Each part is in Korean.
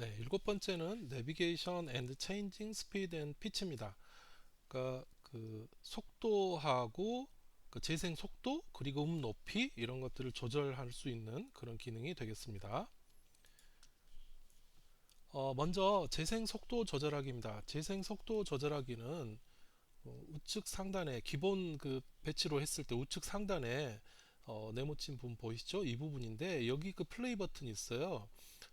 네, 일곱 번째는 Navigation and Changing Speed and Pitch입니다. 그러니까 그 속도하고 그 재생 속도 그리고 높이 이런 것들을 조절할 수 있는 그런 기능이 되겠습니다. 먼저 재생 속도 조절하기입니다. 재생 속도 조절하기는 우측 상단에 기본 그 배치로 했을 때 우측 상단에 네모친 부분 보이시죠? 이 부분인데 여기 그 플레이 버튼이 있어요.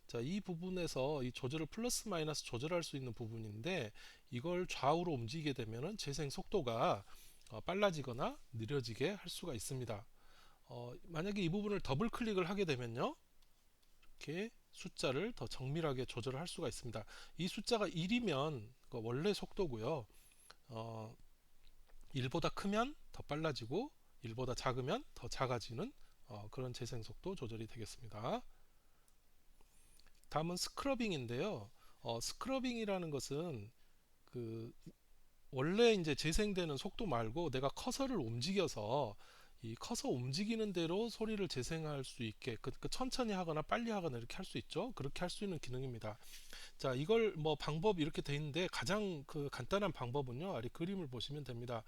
자, 이 부분에서 이 조절을 플러스 마이너스 조절할 수 있는 부분인데 이걸 좌우로 움직이게 되면은 재생 속도가 빨라지거나 느려지게 할 수가 있습니다. 만약에 이 부분을 더블 클릭을 하게 되면요. 이렇게 숫자를 더 정밀하게 조절을 할 수가 있습니다. 이 숫자가 1이면 원래 속도고요. 어, 1보다 크면 더 빨라지고 1보다 작으면 더 작아지는 그런 재생 속도 조절이 되겠습니다. 다음은 스크러빙인데요. 스크러빙이라는 것은 그 원래 이제 재생되는 속도 말고 내가 커서를 움직여서 이 커서 움직이는 대로 소리를 재생할 수 있게 그 천천히 하거나 빨리 하거나 이렇게 할 수 있죠. 그렇게 할 수 있는 기능입니다. 자, 이걸 뭐 방법 이렇게 돼 있는데 가장 그 간단한 방법은요. 아래 그림을 보시면 됩니다.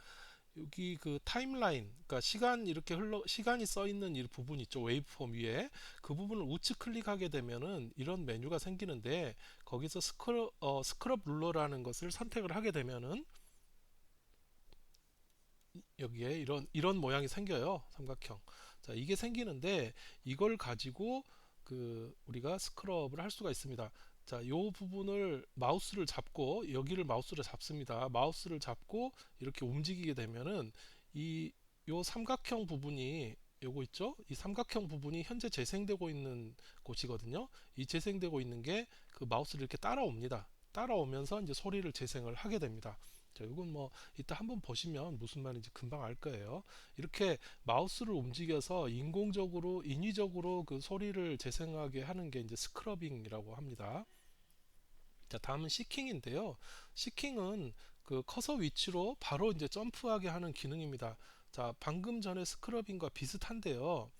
여기 그 타임라인, 그러니까 시간 이렇게 시간이 써 있는 이 부분 있죠. 웨이브폼 위에 그 부분을 우측 클릭하게 되면은 이런 메뉴가 생기는데 거기서 스크럽 룰러라는 것을 선택을 하게 되면은 여기에 이런 모양이 생겨요. 삼각형. 자, 이게 생기는데 이걸 가지고 그 우리가 스크럽을 할 수가 있습니다. 자, 요 부분을 마우스를 잡고 여기를 마우스를 잡습니다. 마우스를 잡고 이렇게 움직이게 되면은 이 요 삼각형 부분이 요거 있죠? 이 삼각형 부분이 현재 재생되고 있는 곳이거든요. 이 재생되고 있는 게 그 마우스를 이렇게 따라옵니다. 따라오면서 이제 소리를 재생을 하게 됩니다. 자, 이건 뭐 이따 한번 보시면 무슨 말인지 금방 알 거예요. 이렇게 마우스를 움직여서 인공적으로 인위적으로 그 소리를 재생하게 하는 게 이제 스크러빙이라고 합니다. 자, 다음은 시킹인데요. 시킹은 그 커서 위치로 바로 이제 점프하게 하는 기능입니다. 자, 방금 전에 스크러빙과 비슷한데요.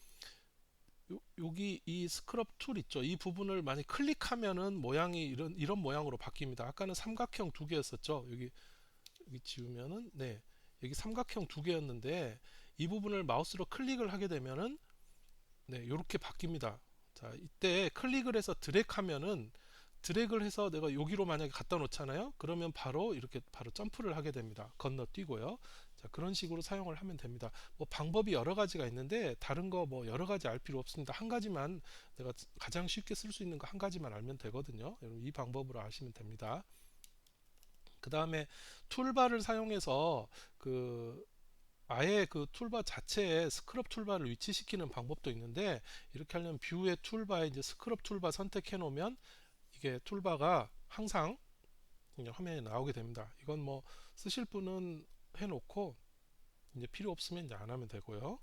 여기 이 스크럽 툴 있죠. 이 부분을 많이 클릭하면은 모양이 이런 모양으로 바뀝니다. 아까는 삼각형 두 개였었죠. 여기 지우면은 네, 여기 삼각형 두 개였는데 이 부분을 마우스로 클릭을 하게 되면은 네, 이렇게 바뀝니다. 자, 이때 클릭을 해서 드래그하면은 드래그를 해서 내가 여기로 만약에 갖다 놓잖아요. 그러면 바로 이렇게 바로 점프를 하게 됩니다. 건너뛰고요. 자, 그런 식으로 사용을 하면 됩니다. 뭐 방법이 여러 가지가 있는데 다른 거 뭐 여러 가지 알 필요 없습니다. 한 가지만 내가 가장 쉽게 쓸 수 있는 거 한 가지만 알면 되거든요. 여러분 이 방법으로 아시면 됩니다. 그 다음에 툴바를 사용해서 그 아예 그 툴바 자체에 스크럽 툴바를 위치시키는 방법도 있는데 이렇게 하려면 뷰의 툴바에 이제 스크럽 툴바 선택해 놓으면 이게 툴바가 항상 그냥 화면에 나오게 됩니다. 이건 뭐 쓰실 분은 해 놓고 이제 필요 없으면 이제 안 하면 되고요.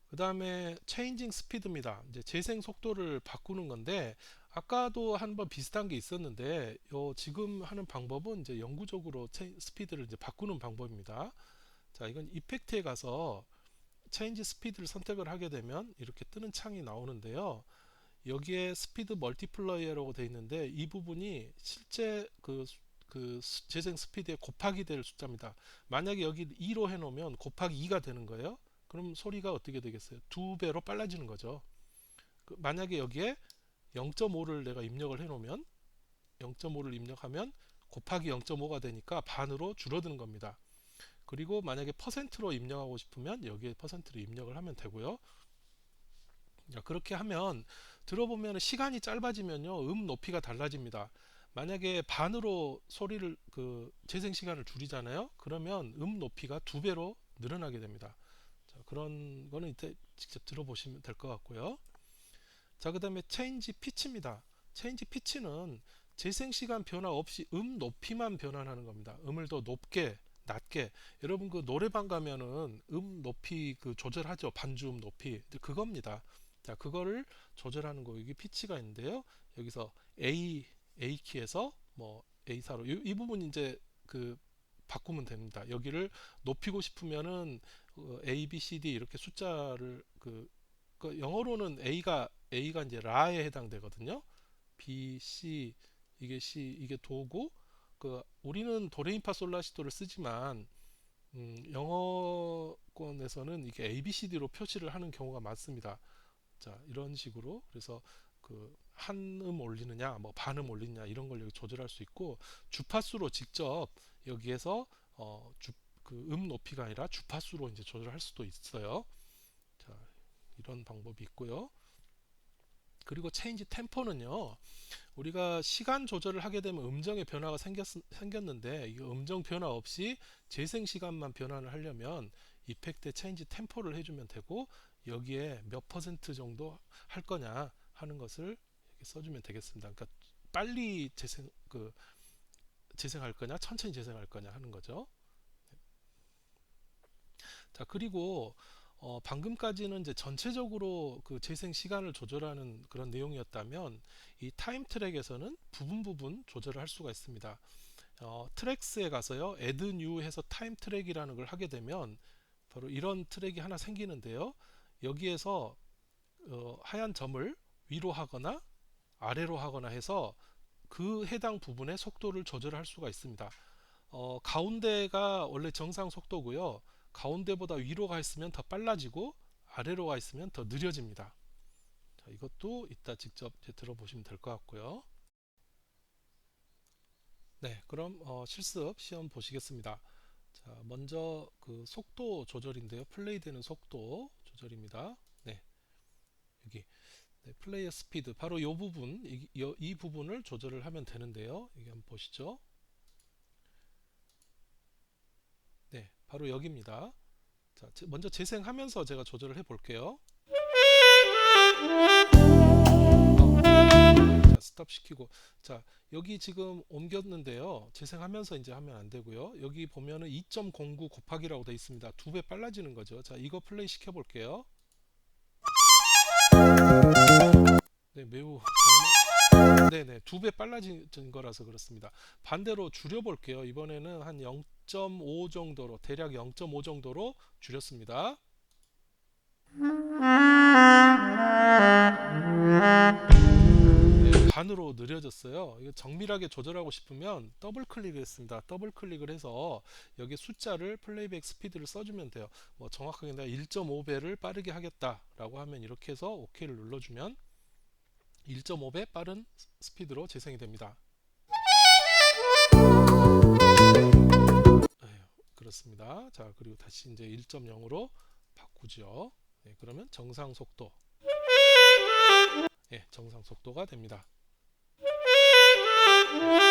그 다음에 체인징 스피드입니다. 이제 재생 속도를 바꾸는 건데 아까도 한번 비슷한 게 있었는데 요 지금 하는 방법은 이제 영구적으로 스피드를 이제 바꾸는 방법입니다. 자, 이건 이펙트에 가서 체인지 스피드를 선택을 하게 되면 이렇게 뜨는 창이 나오는데요. 여기에 스피드 멀티플라이어라고 되어 있는데 이 부분이 실제 그 재생 스피드에 곱하기 될 숫자입니다. 만약에 여기 2로 해놓으면 곱하기 2가 되는 거예요. 그럼 소리가 어떻게 되겠어요? 두 배로 빨라지는 거죠. 만약에 여기에 0.5를 내가 입력을 해놓으면 0.5를 입력하면 곱하기 0.5가 되니까 반으로 줄어드는 겁니다. 그리고 만약에 퍼센트로 입력하고 싶으면 여기에 퍼센트를 입력을 하면 되고요. 그렇게 하면 들어보면 시간이 짧아지면요 높이가 달라집니다. 만약에 반으로 소리를 그 재생 시간을 줄이잖아요. 그러면 높이가 두 배로 늘어나게 됩니다. 자, 그런 거는 이때 직접 들어보시면 될 것 같고요. 자, 그다음에 체인지 피치입니다. 체인지 피치는 재생 시간 변화 없이 높이만 변환하는 겁니다. 음을 더 높게 낮게. 여러분 그 노래방 가면은 높이 그 조절하죠. 반주음 높이 그겁니다. 자, 그거를 조절하는 거 여기 피치가 있는데요. 여기서 A 키에서 뭐 A4로 이 부분 이제 그 바꾸면 됩니다. 여기를 높이고 싶으면은 A, B, C, D 이렇게 숫자를 그 영어로는 A가 이제 라에 해당되거든요. B, C, 이게 C, 이게 도고, 우리는 도레미파솔라시도를 쓰지만 영어권에서는 이게 ABCD로 표시를 하는 경우가 많습니다. 자, 이런 식으로. 그래서 한음 올리느냐, 뭐 반음 올리느냐 이런 걸 여기 조절할 수 있고, 주파수로 직접 여기에서 높이가 아니라 주파수로 이제 조절할 수도 있어요. 자, 이런 방법이 있고요. 그리고 체인지 템포는요, 우리가 시간 조절을 하게 되면 음정의 변화가 생겼는데, 이 음정 변화 없이 재생 시간만 변환을 하려면 이펙트에 체인지 템포를 해주면 되고, 여기에 몇 퍼센트 정도 할 거냐 하는 것을 이렇게 써주면 되겠습니다. 그러니까 빨리 재생할 거냐, 천천히 재생할 거냐 하는 거죠. 자, 그리고 방금까지는 이제 전체적으로 그 재생 시간을 조절하는 그런 내용이었다면, 이 타임 트랙에서는 부분 조절을 할 수가 있습니다. 트랙스에 가서요, add new 해서 타임 트랙이라는 걸 하게 되면 바로 이런 트랙이 하나 생기는데요. 여기에서 하얀 점을 위로 하거나 아래로 하거나 해서 그 해당 부분의 속도를 조절할 수가 있습니다. 가운데가 원래 정상 속도고요. 가운데보다 위로 가 있으면 더 빨라지고 아래로 가 있으면 더 느려집니다. 자, 이것도 이따 직접 들어보시면 될 것 같고요. 네, 그럼 실습 시험 보시겠습니다. 자, 먼저 그 속도 조절인데요. 플레이되는 속도 조절입니다. 네, 여기 플레이어 스피드, 바로 이 부분, 이 부분을 조절을 하면 되는데요. 여기 한번 보시죠. 네, 바로 여기입니다. 자, 먼저 재생하면서 제가 조절을 해 볼게요. 자, 스톱 시키고, 자, 여기 지금 옮겼는데요. 재생하면서 이제 하면 안 되고요. 여기 보면은 2.09 곱하기라고 되어 있습니다. 2배 빨라지는 거죠. 자, 이거 플레이 시켜 볼게요. 네, 매우 정말, 네네, 2배 빨라진 거라서 그렇습니다. 반대로 줄여 볼게요. 이번에는 한 0.5 정도로, 대략 0.5 정도로 줄였습니다. 네, 반으로 느려졌어요. 이거 정밀하게 조절하고 싶으면 더블 클릭을 했습니다. 더블 클릭을 해서 여기 숫자를, 플레이백 스피드를 써주면 돼요. 뭐 정확하게 내가 1.5배를 빠르게 하겠다라고 하면 이렇게 해서 OK를 눌러주면 1.5배 빠른 스피드로 재생이 됩니다. 그렇습니다. 자, 그리고 다시 이제 1.0으로 바꾸죠. 네, 그러면 정상 속도, 네, 정상 속도가 됩니다.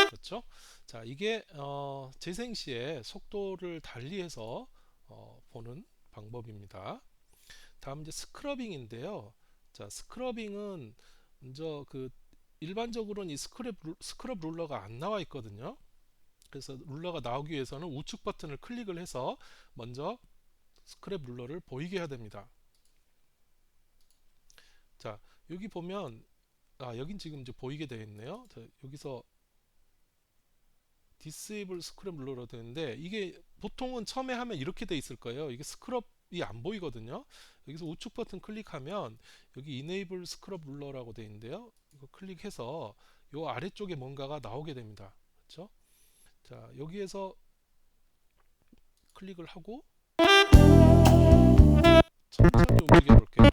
그렇죠? 자, 이게 재생 시에 속도를 달리해서 보는 방법입니다. 다음 이제 스크러빙인데요. 자, 스크러빙은 먼저 일반적으로는 이 스크럽 룰러가 안 나와 있거든요. 그래서 룰러가 나오기 위해서는 우측 버튼을 클릭을 해서 먼저 스크랩 룰러를 보이게 해야 됩니다. 자, 여기 보면 여긴 지금 이제 보이게 되어 있네요. 자, 여기서 disable 스크랩 룰러로 되는데, 이게 보통은 처음에 하면 이렇게 돼 있을 거예요. 이게 스크럽이 안 보이거든요. 여기서 우측 버튼 클릭하면 여기 enable 스크럽 룰러라고 되어 있는데요. 이거 클릭해서 요 아래쪽에 뭔가가 나오게 됩니다. 그렇죠? 자, 여기에서 클릭을 하고 천천히 움직여 볼게요.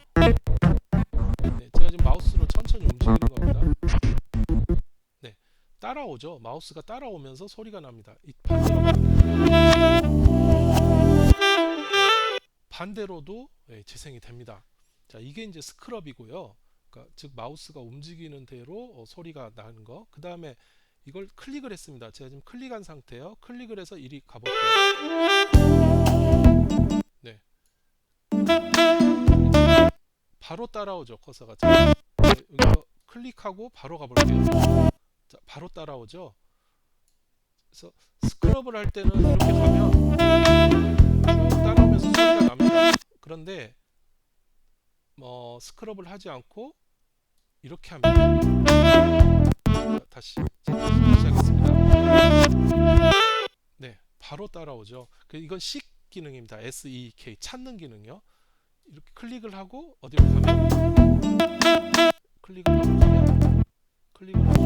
네, 제가 지금 마우스로 천천히 움직이는 겁니다. 네, 따라오죠. 마우스가 따라오면서 소리가 납니다. 이 반대로도 재생이 됩니다. 자, 이게 이제 스크럽이고요. 그러니까 즉 마우스가 움직이는 대로 소리가 나는 거. 그 다음에 이걸 클릭을 했습니다. 제가 지금 클릭한 상태예요. 클릭을 해서 이리 가볼게요. 네, 바로 따라오죠. 커서가. 자, 여기서 클릭하고 바로 가볼게요. 자, 바로 따라오죠. 그래서 스크럽을 할 때는 이렇게 가면 쭉 따라오면서 소리가 납니다. 그런데 스크럽을 하지 않고 이렇게 하면, 자, 다시 시작했습니다. 네, 바로 따라오죠. 이건 seek 기능입니다. SEK, 찾는 기능이요. 이렇게 클릭을 하고 어디로 가면, 클릭을 하고 가면, 클릭을 하고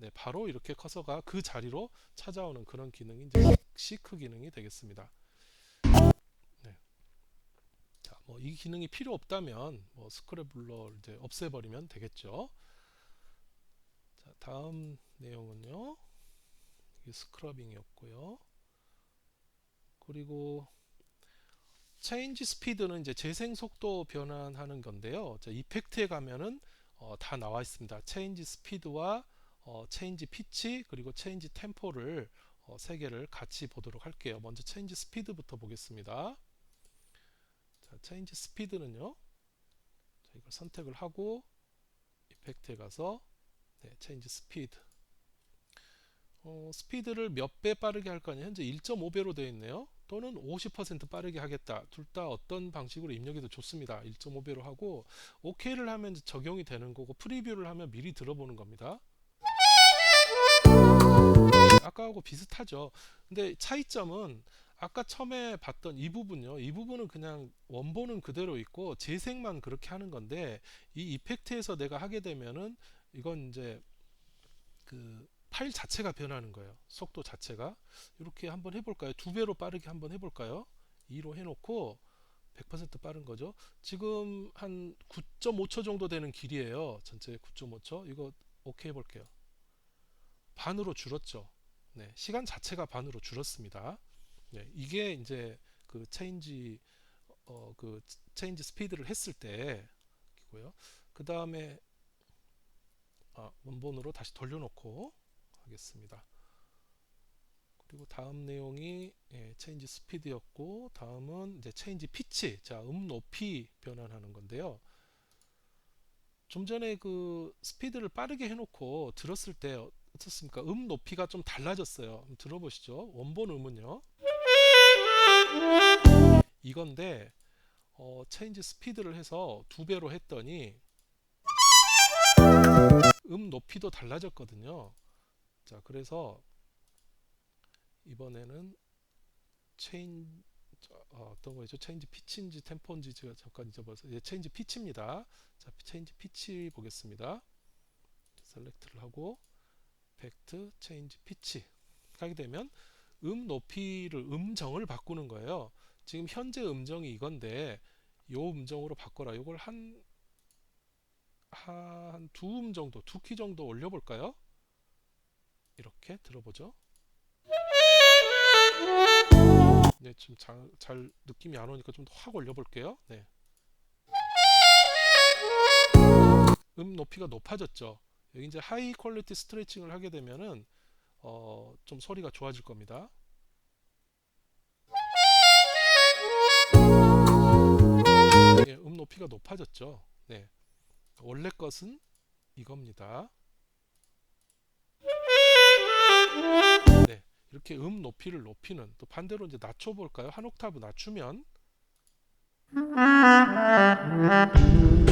네, 바로 이렇게 커서가 그 자리로 찾아오는 그런 기능이 이제 시크 기능이 되겠습니다. 네. 자, 뭐 이 기능이 필요 없다면 뭐 스크래블러 이제 없애버리면 되겠죠. 자, 다음 내용은요. 이게 스크러빙이었고요. 그리고 체인지 스피드는 이제 재생 속도 변환하는 건데요. 자, 이펙트에 가면은 다 나와 있습니다. 체인지 스피드와 체인지 피치 그리고 체인지 템포를 세 개를 같이 보도록 할게요. 먼저 체인지 스피드부터 보겠습니다. 자, 체인지 스피드는요. 자, 이걸 선택을 하고 이펙트에 가서 네, 체인지 스피드. 스피드를 몇 배 빠르게 할 거냐. 현재 1.5배로 되어 있네요. 또는 50% 빠르게 하겠다. 둘 다 어떤 방식으로 입력해도 좋습니다. 1.5배로 하고 OK를 하면 적용이 되는 거고 프리뷰를 하면 미리 들어보는 겁니다. 아까하고 비슷하죠. 근데 차이점은 아까 처음에 봤던 이 부분요. 이 부분은 그냥 원본은 그대로 있고 재생만 그렇게 하는 건데 이 이펙트에서 내가 하게 되면은 이건 이제 그 파일 자체가 변하는 거예요. 속도 자체가. 이렇게 한번 해볼까요? 두 배로 빠르게 한번 해볼까요? 2로 해놓고 100% 빠른 거죠. 지금 한 9.5초 정도 되는 길이에요. 전체 9.5초. 이거 오케이 해볼게요. 반으로 줄었죠. 네, 시간 자체가 반으로 줄었습니다. 네, 이게 이제 그 체인지 스피드를 했을 때이고요. 그 다음에 원본으로 다시 돌려놓고 하겠습니다. 그리고 다음 내용이 체인지 스피드였고 다음은 이제 체인지 피치. 자, 높이 변환하는 건데요. 좀 전에 그 스피드를 빠르게 해놓고 들었을 때 어떻습니까? 높이가 좀 달라졌어요. 한번 들어보시죠. 원본 음은요. 이건데 체인지 스피드를 해서 두 배로 했더니 높이도 달라졌거든요. 자, 그래서 이번에는 체인 어떤 거죠? 체인지 피치인지 템포인지 제가 잠깐 잊어버려서 체인지 피치입니다. 자, 체인지 피치 보겠습니다. 셀렉트를 하고 팩트 체인지 피치 하게 되면 높이를 음정을 바꾸는 거예요. 지금 현재 음정이 이건데 요 음정으로 바꿔라. 요걸 한 두 정도, 두 키 정도 올려볼까요? 이렇게 들어보죠. 네, 지금 잘 느낌이 안 오니까 좀 더 확 올려볼게요. 네. 높이가 높아졌죠. 여기 이제 하이 퀄리티 스트레칭을 하게 되면은 좀 소리가 좋아질 겁니다. 네, 높이가 높아졌죠. 네. 원래 것은 이겁니다. 네, 이렇게 높이를 높이는 또 반대로 이제 낮춰볼까요? 한 옥타브 낮추면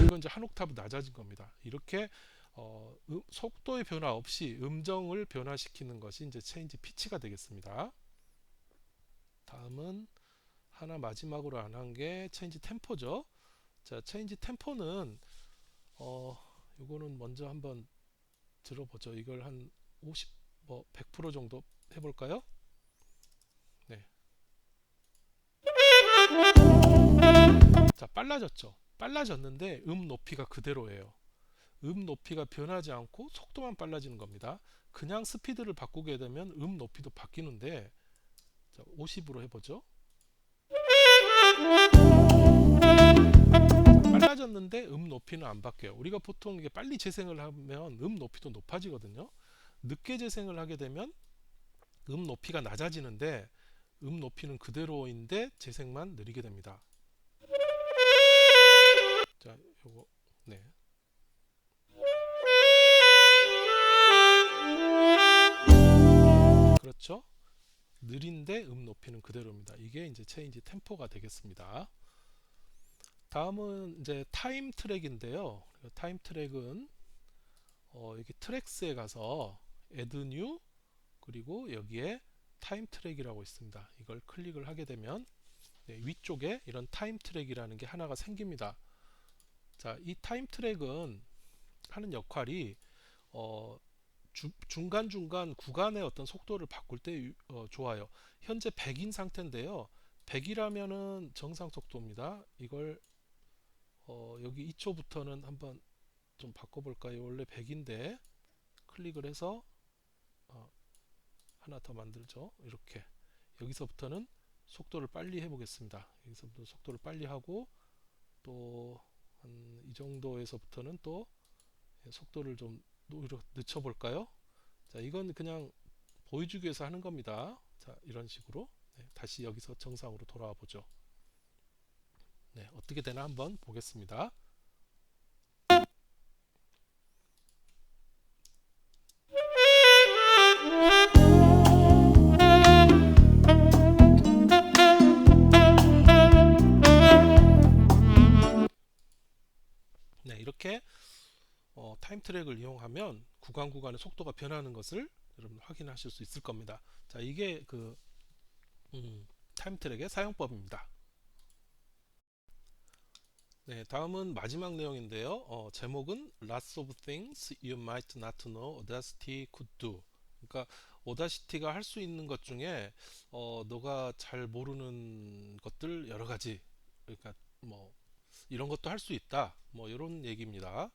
이건 이제 한 옥타브 낮아진 겁니다. 이렇게 속도의 변화 없이 음정을 변화시키는 것이 이제 체인지 피치가 되겠습니다. 다음은 하나 마지막으로 안 한 게 체인지 템포죠. 자, 체인지 템포는 이거는 먼저 한번 들어보죠. 이걸 한 50, 뭐 100% 정도 해볼까요? 네. 자, 빨라졌죠. 빨라졌는데 높이가 그대로예요. 높이가 변하지 않고 속도만 빨라지는 겁니다. 그냥 스피드를 바꾸게 되면 높이도 바뀌는데 자, 50으로 해보죠. 빨라졌는데 높이는 안 바뀌어요. 우리가 보통 이게 빨리 재생을 하면 높이도 높아지거든요. 늦게 재생을 하게 되면 높이가 낮아지는데 높이는 그대로인데 재생만 느리게 됩니다. 자, 요거 네. 그렇죠? 느린데 높이는 그대로입니다. 이게 이제 체인지 템포가 되겠습니다. 다음은 이제 타임 트랙인데요. 타임 트랙은 여기 트랙스에 가서 add new 그리고 여기에 타임 트랙이라고 있습니다. 이걸 클릭을 하게 되면 네, 위쪽에 이런 타임 트랙이라는 게 하나가 생깁니다. 자, 이 타임 트랙은 하는 역할이 중간중간 구간의 어떤 속도를 바꿀 때 좋아요. 현재 100인 상태인데요. 100이라면은 정상 속도입니다. 이걸 여기 2초부터는 한번 좀 바꿔볼까요? 원래 100인데 클릭을 해서 어, 하나 더 만들죠. 이렇게 여기서부터는 속도를 빨리 해보겠습니다. 여기서부터 속도를 빨리 하고 또 한 이 정도에서부터는 또 속도를 좀 늦춰볼까요? 자, 이건 그냥 보여주기 위해서 하는 겁니다. 자, 이런 식으로 다시 여기서 정상으로 돌아와 보죠. 네, 어떻게 되나 한번 보겠습니다. 네, 이렇게 타임 트랙을 이용하면 구간 구간의 속도가 변하는 것을 여러분 확인하실 수 있을 겁니다. 자, 이게 그 타임 트랙의 사용법입니다. 네, 다음은 마지막 내용인데요. 제목은 Lots of things you might not know Audacity could do. 그러니까 오다시티가 할 수 있는 것 중에 너가 잘 모르는 것들 여러 가지. 그러니까 뭐 이런 것도 할 수 있다. 뭐 이런 얘기입니다.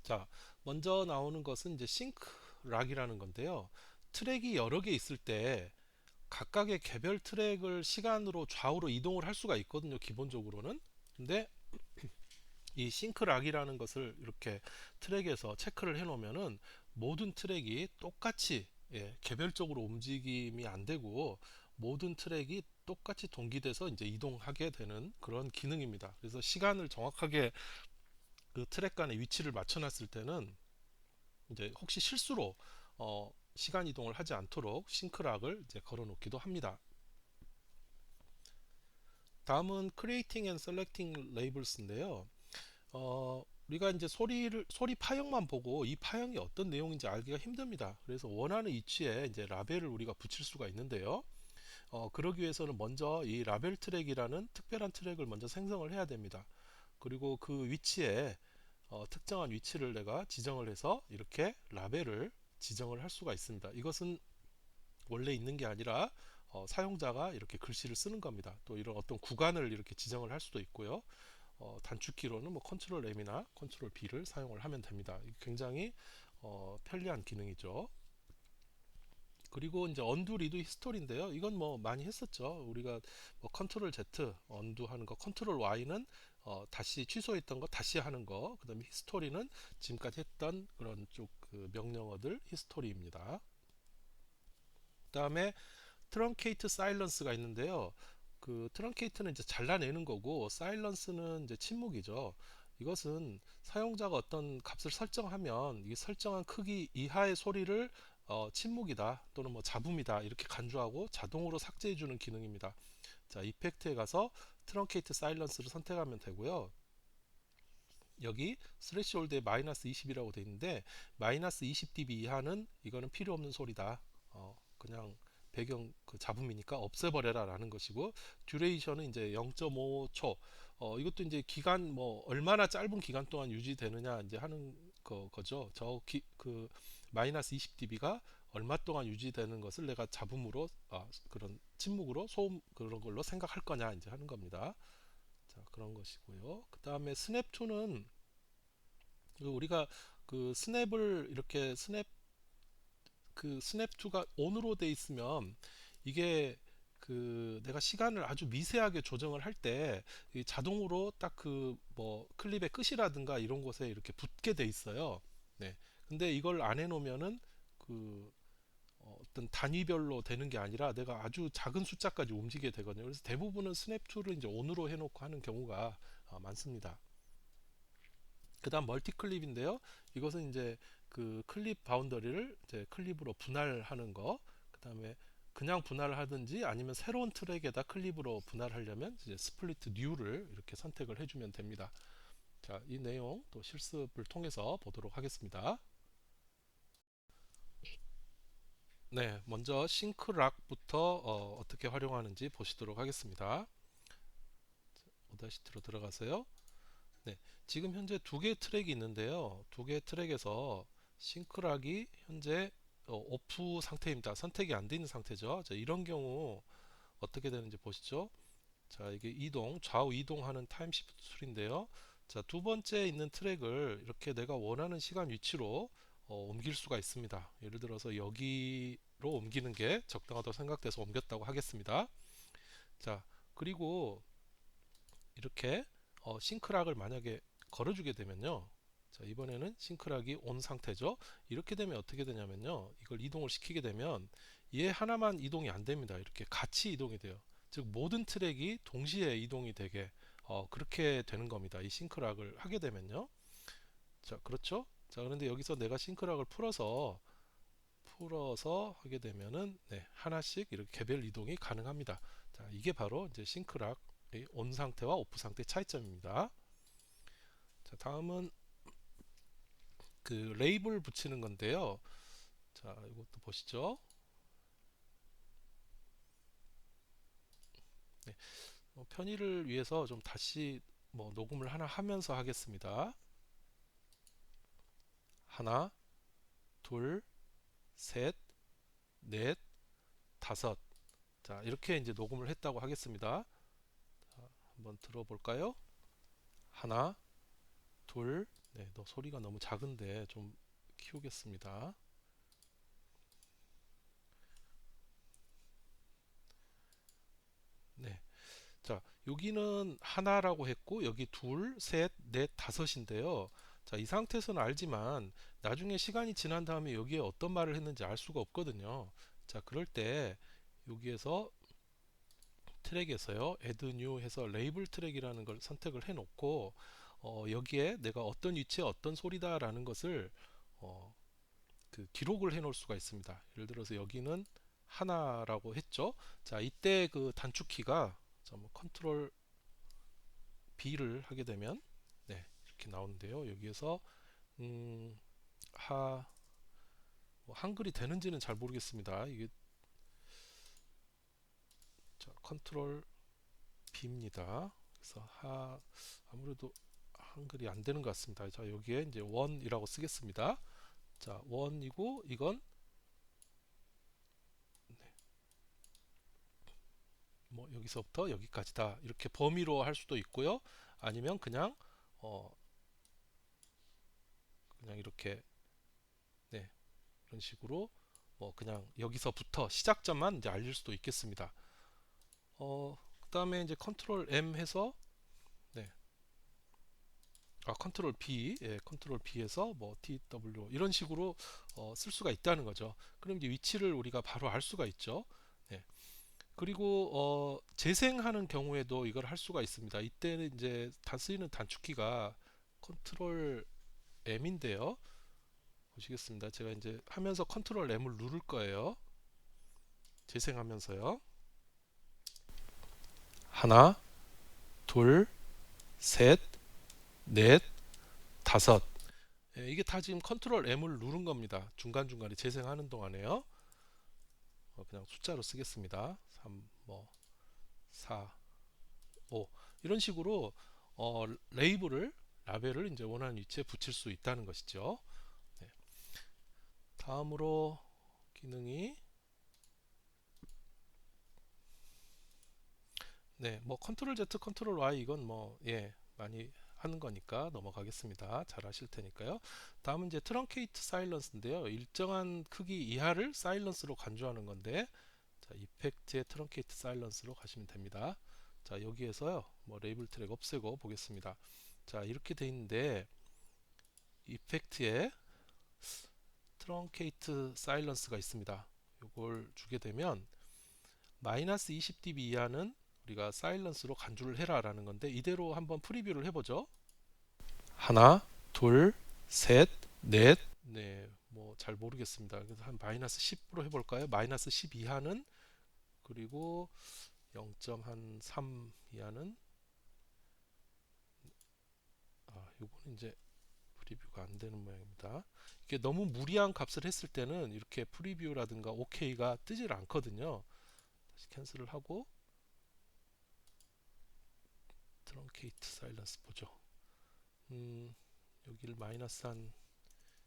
자, 먼저 나오는 것은 이제 싱크 락이라는 건데요. 트랙이 여러 개 있을 때 각각의 개별 트랙을 시간으로 좌우로 이동을 할 수가 있거든요. 기본적으로는. 근데 이 싱크락이라는 것을 이렇게 트랙에서 체크를 해 놓으면은 모든 트랙이 똑같이 개별적으로 움직임이 안 되고 모든 트랙이 똑같이 동기돼서 이제 이동하게 되는 그런 기능입니다. 그래서 시간을 정확하게 그 트랙 간의 위치를 맞춰 놨을 때는 이제 혹시 실수로 시간 이동을 하지 않도록 싱크락을 이제 걸어 놓기도 합니다. 다음은 Creating and Selecting Labels인데요. 우리가 이제 소리 파형만 보고 이 파형이 어떤 내용인지 알기가 힘듭니다. 그래서 원하는 위치에 이제 라벨을 우리가 붙일 수가 있는데요. 그러기 위해서는 먼저 이 라벨 트랙이라는 특별한 트랙을 먼저 생성을 해야 됩니다. 그리고 그 위치에 특정한 위치를 내가 지정을 해서 이렇게 라벨을 지정을 할 수가 있습니다. 이것은 원래 있는 게 아니라 사용자가 이렇게 글씨를 쓰는 겁니다. 또 이런 어떤 구간을 이렇게 지정을 할 수도 있고요. 단축키로는 뭐 컨트롤 M이나 컨트롤 B를 사용을 하면 됩니다. 굉장히 편리한 기능이죠. 그리고 이제 언두 리드 히스토리인데요. 이건 뭐 많이 했었죠. 우리가 뭐 컨트롤 Z 언두 하는 거, 컨트롤 Y는 다시 취소했던 거 다시 하는 거, 그다음에 히스토리는 지금까지 했던 그런 쪽그 명령어들 히스토리입니다. 그다음에 트렁케이트 사일런스가 있는데요. 그 트렁케이트는 이제 잘라내는 거고 사일런스는 이제 침묵이죠. 이것은 사용자가 어떤 값을 설정하면 이 설정한 크기 이하의 소리를 침묵이다 또는 뭐 잡음이다 이렇게 간주하고 자동으로 삭제해 주는 기능입니다. 자, 이펙트에 가서 트렁케이트 사일런스를 선택하면 되고요. 여기 스레시홀드에 마이너스 20이라고 되어 있는데 마이너스 20dB 이하는 이거는 필요 없는 소리다. 그냥 배경 그 잡음이니까 없애버려라 라는 것이고 듀레이션은 이제 0.5초 이것도 이제 기간 뭐 얼마나 짧은 기간 동안 유지되느냐 이제 하는 거죠. 그 마이너스 20dB가 얼마 동안 유지되는 것을 내가 잡음으로 그런 침묵으로 소음 그런 걸로 생각할 거냐 이제 하는 겁니다. 자, 그런 것이고요. 그 다음에 스냅2는 우리가 그 스냅을 이렇게 스냅2가 온으로 돼 있으면 이게 그 내가 시간을 아주 미세하게 조정을 할 때 자동으로 딱 그 뭐 클립의 끝이라든가 이런 곳에 이렇게 붙게 돼 있어요. 네. 근데 이걸 안 해놓으면은 그 어떤 단위별로 되는 게 아니라 내가 아주 작은 숫자까지 움직이게 되거든요. 그래서 대부분은 스냅2를 이제 온으로 해놓고 하는 경우가 많습니다. 그 다음 멀티 클립인데요. 이것은 이제 그 클립 바운더리를 이제 클립으로 분할하는 거. 그 다음에 그냥 분할을 하든지 아니면 새로운 트랙에다 클립으로 분할하려면 이제 스플리트 뉴를 이렇게 선택을 해주면 됩니다. 자, 이 내용 또 실습을 통해서 보도록 하겠습니다. 네, 먼저 싱크락부터 어떻게 활용하는지 보시도록 하겠습니다. 오다시티로 들어가세요. 네, 지금 현재 두 개의 트랙이 있는데요. 두 개의 트랙에서 싱크락이 현재 오프 상태입니다. 선택이 안 되어 있는 상태죠. 자, 이런 경우 어떻게 되는지 보시죠. 자, 이게 이동, 좌우 이동하는 타임 시프트 툴인데요. 자, 두 번째 있는 트랙을 이렇게 내가 원하는 시간 위치로 옮길 수가 있습니다. 예를 들어서 여기로 옮기는 게 적당하다고 생각돼서 옮겼다고 하겠습니다. 자, 그리고 이렇게 싱크락을 만약에 걸어주게 되면요. 자, 이번에는 싱크락이 온 상태죠. 이렇게 되면 어떻게 되냐면요. 이걸 이동을 시키게 되면 얘 하나만 이동이 안 됩니다. 이렇게 같이 이동이 돼요. 즉 모든 트랙이 동시에 이동이 되게 그렇게 되는 겁니다. 이 싱크락을 하게 되면요. 자, 그렇죠? 자, 그런데 여기서 내가 싱크락을 풀어서 하게 되면은 네, 하나씩 이렇게 개별 이동이 가능합니다. 자, 이게 바로 이제 싱크락의 온 상태와 오프 상태의 차이점입니다. 자, 다음은 그 레이블 붙이는 건데요. 자, 이것도 보시죠. 네, 편의를 위해서 좀 다시 녹음을 하나 하면서 하겠습니다. 하나, 둘, 셋, 넷, 다섯. 자, 이렇게 이제 녹음을 했다고 하겠습니다. 자, 한번 들어볼까요? 하나, 둘, 네, 너 소리가 너무 작은데 좀 키우겠습니다. 네. 자, 여기는 하나라고 했고 여기 둘, 셋, 넷, 다섯인데요. 자, 이 상태에서는 알지만 나중에 시간이 지난 다음에 여기에 어떤 말을 했는지 알 수가 없거든요. 자, 그럴 때 여기에서 트랙에서요, add new 해서 레이블 트랙이라는 걸 선택을 해 놓고 여기에 내가 어떤 위치에 어떤 소리다라는 것을 어, 그 기록을 해 놓을 수가 있습니다. 예를 들어서 여기는 하나라고 했죠. 자, 이때 그 단축키가 뭐 컨트롤 B를 하게 되면 네, 이렇게 나오는데요. 여기에서 음, 하 한글이 되는지는 잘 모르겠습니다. 이게 자, 컨트롤 B입니다. 그래서 아무래도 한글이 안 되는 것 같습니다. 자, 여기에 이제 원이라고 쓰겠습니다. 자, 원이고 이건 뭐 여기서부터 여기까지다. 이렇게 범위로 할 수도 있고요. 아니면 어 그냥 이렇게 네, 이런 식으로 그냥 여기서부터 시작점만 이제 알릴 수도 있겠습니다. 그다음에 이제 컨트롤 M 해서 네. 컨트롤 B, 예, 컨트롤 B에서 뭐 TW 이런 식으로 쓸 수가 있다는 거죠. 그럼 이제 위치를 우리가 바로 알 수가 있죠. 네. 그리고 재생하는 경우에도 이걸 할 수가 있습니다. 이때는 이제 쓰이는 단축키가 컨트롤 M인데요. 보시겠습니다. 제가 이제 하면서 컨트롤 M을 누를 거예요. 재생하면서요. 하나, 둘, 셋, 넷, 다섯. 예, 이게 다 지금 컨트롤 M을 누른 겁니다. 중간중간에 재생하는 동안에요. 그냥 숫자로 쓰겠습니다. 3, 4, 5 이런 식으로 레이블을 라벨을 이제 원하는 위치에 붙일 수 있다는 것이죠. 네. 다음으로 기능이 네, 뭐 컨트롤 Z, 컨트롤 Y 이건 많이 하는 거니까 넘어가겠습니다. 잘 하실 테니까요. 다음은 이제 트렁케이트 사일런스인데요. 일정한 크기 이하를 사일런스로 간주하는 건데 자, 이펙트의 트렁케이트 사일런스로 가시면 됩니다. 자, 여기에서요. 뭐 레이블 트랙 없애고 보겠습니다. 자, 이렇게 돼 있는데 이펙트에 트렁케이트 사일런스가 있습니다. 이걸 주게 되면 마이너스 20dB 이하는 우리가 사일런스로 간주를 해라 라는 건데 이대로 한번 프리뷰를 해보죠. 하나, 둘, 셋, 넷. 네, 뭐 잘 모르겠습니다. 그래서 한 마이너스 10으로 해볼까요? 마이너스 10 이하는 그리고 0.3 이하는 요거는 이제 프리뷰가 안 되는 모양입니다. 이게 너무 무리한 값을 했을 때는 이렇게 프리뷰라든가 OK가 뜨질 않거든요. 다시 캔슬을 하고 트렁케이트 사일런스 보죠. 여기를 마이너스 한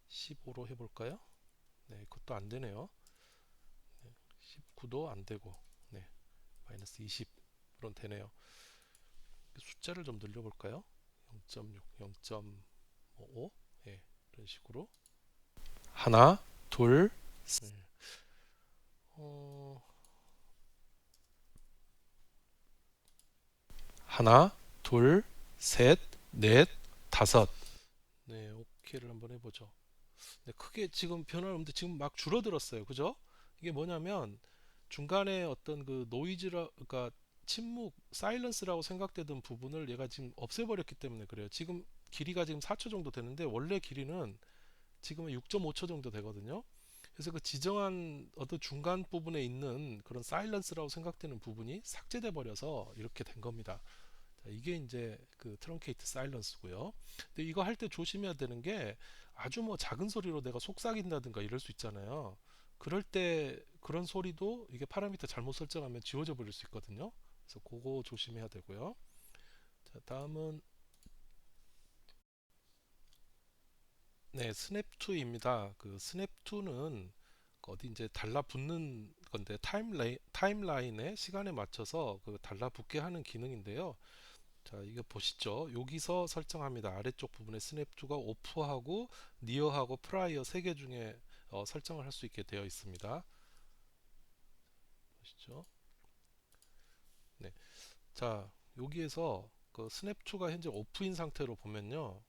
15로 해볼까요? 네, 그것도 안 되네요. 19도 안 되고, 네, 마이너스 20으로 되네요. 숫자를 좀 늘려볼까요? 0.6, 0.55, 예, 이런 식으로 하나, 둘, 셋. 어, 하나, 둘, 셋, 넷, 다섯. 네, 오케이를 한번 해보죠. 네, 크게 지금 변화는 없는데 지금 막 줄어들었어요. 그죠? 이게 뭐냐면 중간에 어떤 그 노이즈라, 그러니까 침묵, 사일런스라고 생각되던 부분을 얘가 지금 없애버렸기 때문에 그래요. 지금 길이가 지금 4초 정도 되는데 원래 길이는 지금은 6.5초 정도 되거든요. 그래서 그 지정한 어떤 중간 부분에 있는 그런 사일런스라고 생각되는 부분이 삭제돼 버려서 이렇게 된 겁니다. 자, 이게 이제 그 트렁케이트 사일런스고요. 근데 이거 할 때 조심해야 되는 게 아주 뭐 작은 소리로 내가 속삭인다든가 이럴 수 있잖아요. 그럴 때 그런 소리도 이게 파라미터 잘못 설정하면 지워져 버릴 수 있거든요. 그래서 그거 조심해야 되고요. 자, 다음은 네, 스냅2입니다. 그 스냅2는 어디 이제 달라붙는 건데 타임라인에 시간에 맞춰서 그 달라붙게 하는 기능인데요. 자, 이거 보시죠. 여기서 설정합니다. 아래쪽 부분에 스냅2가 오프하고 니어하고 프라이어 세 개 중에 설정을 할 수 있게 되어 있습니다. 보시죠. 네. 자, 여기에서 그 스냅2가 현재 오프인 상태로 보면요.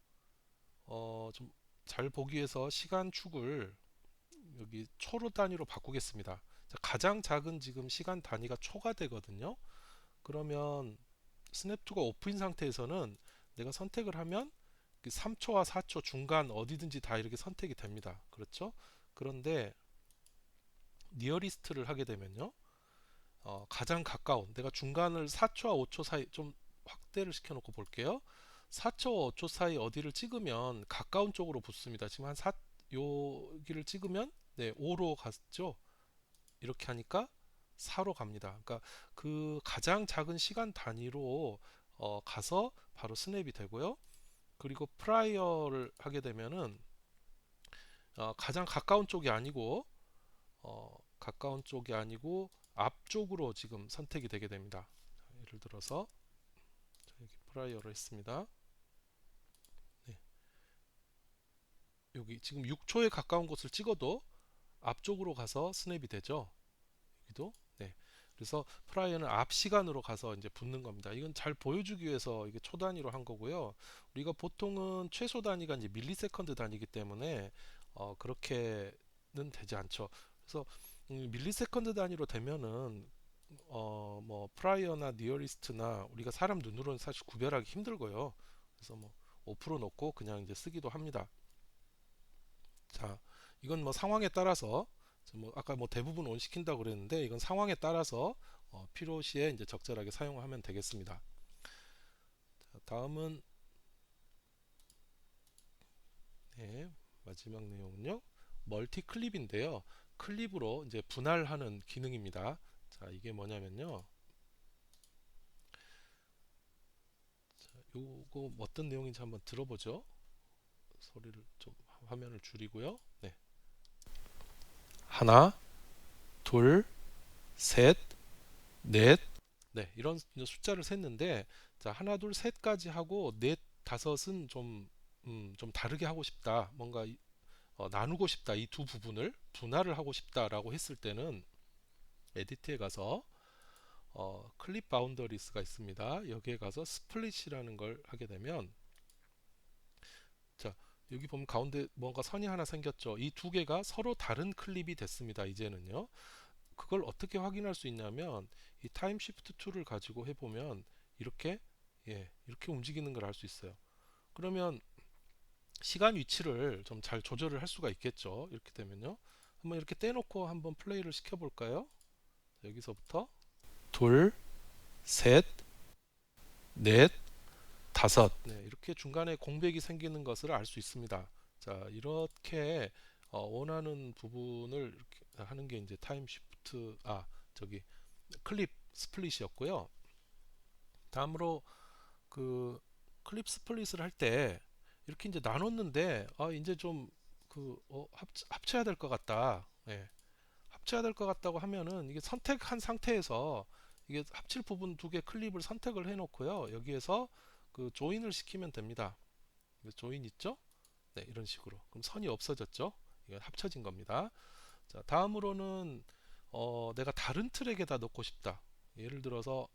좀 잘 보기 위해서 시간 축을 여기 초로 단위로 바꾸겠습니다. 자, 가장 작은 지금 시간 단위가 초가 되거든요. 그러면 스냅2가 오프인 상태에서는 내가 선택을 하면 3초와 4초 중간 어디든지 다 이렇게 선택이 됩니다. 그렇죠? 그런데 니어리스트를 하게 되면요. 가장 가까운 내가 중간을 4초와 5초 사이 좀 확대를 시켜 놓고 볼게요. 4초와 5초 사이 어디를 찍으면 가까운 쪽으로 붙습니다. 지금 한 4, 여기를 찍으면 네, 5로 갔죠. 이렇게 하니까 4로 갑니다. 그러니까 그 가장 작은 시간 단위로 가서 바로 스냅이 되고요. 그리고 프라이어를 하게 되면은 가장 가까운 쪽이 아니고 앞쪽으로 지금 선택이 되게 됩니다. 예를 들어서 여기 프라이어를 했습니다. 네, 여기 지금 6초에 가까운 곳을 찍어도 앞쪽으로 가서 스냅이 되죠. 여기도 네. 그래서 프라이어는 앞 시간으로 가서 이제 붙는 겁니다. 이건 잘 보여주기 위해서 이게 초 단위로 한 거고요. 우리가 보통은 최소 단위가 이제 밀리세컨드 단위이기 때문에 그렇게는 되지 않죠. 그래서 밀리세컨드 단위로 되면은 뭐 프라이어나 니어리스트나 우리가 사람 눈으로는 사실 구별하기 힘들고요. 그래서 뭐 5% 넣고 그냥 이제 쓰기도 합니다. 자, 이건 뭐 상황에 따라서 뭐 아까 뭐 대부분 온 시킨다고 그랬는데 이건 상황에 따라서 필요시에 이제 적절하게 사용하면 되겠습니다. 자, 다음은 네, 마지막 내용은요. 멀티 클립인데요. 클립으로 이제 분할하는 기능입니다. 자, 이게 뭐냐면요. 요거 어떤 내용인지 한번 들어보죠. 소리를 좀 화면을 줄이고요. 네. 하나, 둘, 셋, 넷, 네, 이런 숫자를 셌는데 자, 하나, 둘, 셋까지 하고 넷, 다섯은 좀 다르게 하고 싶다. 뭔가 나누고 싶다. 이 두 부분을 분할을 하고 싶다라고 했을 때는 에디트에 가서 클립 바운더리스가 있습니다. 여기에 가서 스플릿이라는 걸 하게 되면 자, 여기 보면 가운데 뭔가 선이 하나 생겼죠. 이 두 개가 서로 다른 클립이 됐습니다. 이제는요. 그걸 어떻게 확인할 수 있냐면 이 타임 시프트 툴을 가지고 해보면 이렇게 이렇게 움직이는 걸 알 수 있어요. 그러면 시간 위치를 좀 잘 조절을 할 수가 있겠죠. 이렇게 되면요. 한번 이렇게 떼놓고 한번 플레이를 시켜볼까요? 여기서부터 둘, 셋, 넷, 다섯. 네, 이렇게 중간에 공백이 생기는 것을 알 수 있습니다. 자, 이렇게 원하는 부분을 이렇게 하는 게 이제 타임 시프트 저기 클립 스플릿이었고요. 다음으로 그 클립 스플릿을 할 때 이렇게 이제 나눴는데 이제 좀 그 합쳐야 될 것 같다. 예, 합쳐야 될 것 같다고 하면은 이게 선택한 상태에서 이게 합칠 부분 두 개 클립을 선택을 해 놓고요. 여기에서 그 조인을 시키면 됩니다. 조인 있죠? 네, 이런 식으로. 그럼 선이 없어졌죠? 이건 합쳐진 겁니다. 자, 다음으로는 내가 다른 트랙에다 넣고 싶다. 예를 들어서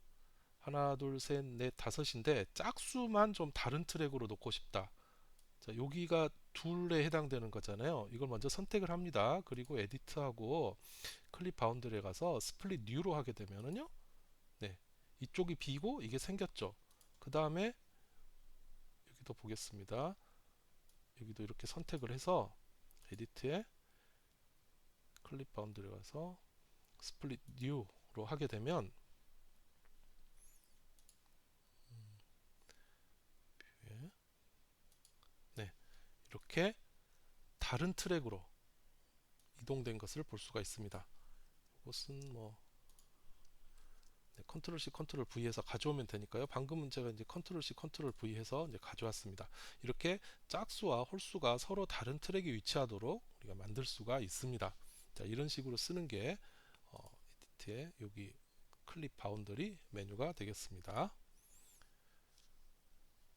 하나, 둘, 셋, 넷, 다섯인데 짝수만 좀 다른 트랙으로 놓고 싶다. 자, 여기가 둘에 해당되는 거잖아요. 이걸 먼저 선택을 합니다. 그리고 에디트하고 클립 바운드리에 가서 스플릿 뉴로 하게 되면은요. 네. 이쪽이 비고 이게 생겼죠. 그 다음에 여기도 보겠습니다. 여기도 이렇게 선택을 해서 에디트에 클립 바운드리에 가서 스플릿 뉴로 하게 되면 네. 이렇게 다른 트랙으로 이동된 것을 볼 수가 있습니다. 이것은 뭐 컨트롤 C 컨트롤 V해서 가져오면 되니까요. 방금은 제가 이제 컨트롤 C 컨트롤 V 해서 이제 가져왔습니다. 이렇게 짝수와 홀수가 서로 다른 트랙에 위치하도록 우리가 만들 수가 있습니다. 자, 이런 식으로 쓰는 게 에디트의 여기 클립 바운더리 메뉴가 되겠습니다.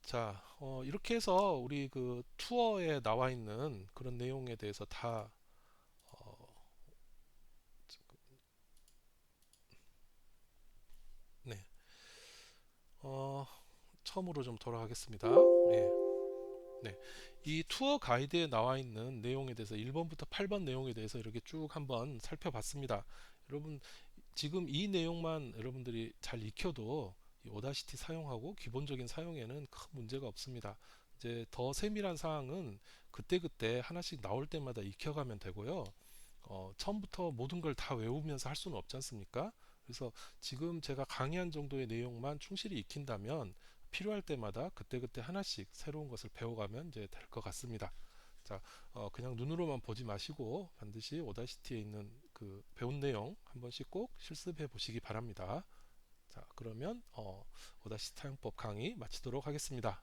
자, 이렇게 해서 우리 그 투어에 나와 있는 그런 내용에 대해서 다 어, 네, 어, 처음으로 좀 돌아가겠습니다. 예. 네. 이 투어 가이드에 나와 있는 내용에 대해서 1번부터 8번 내용에 대해서 이렇게 쭉 한번 살펴봤습니다. 여러분, 지금 이 내용만 여러분들이 잘 익혀도 이 오다시티 사용하고 기본적인 사용에는 큰 문제가 없습니다. 이제 더 세밀한 사항은 그때그때 하나씩 나올 때마다 익혀가면 되고요. 처음부터 모든 걸 다 외우면서 할 수는 없지 않습니까? 그래서 지금 제가 강의한 정도의 내용만 충실히 익힌다면 필요할 때마다 그때그때 하나씩 새로운 것을 배워가면 이제 될 것 같습니다. 자, 그냥 눈으로만 보지 마시고 반드시 오다시티에 있는 그 배운 내용 한 번씩 꼭 실습해 보시기 바랍니다. 자, 그러면 오다시티 사용법 강의 마치도록 하겠습니다.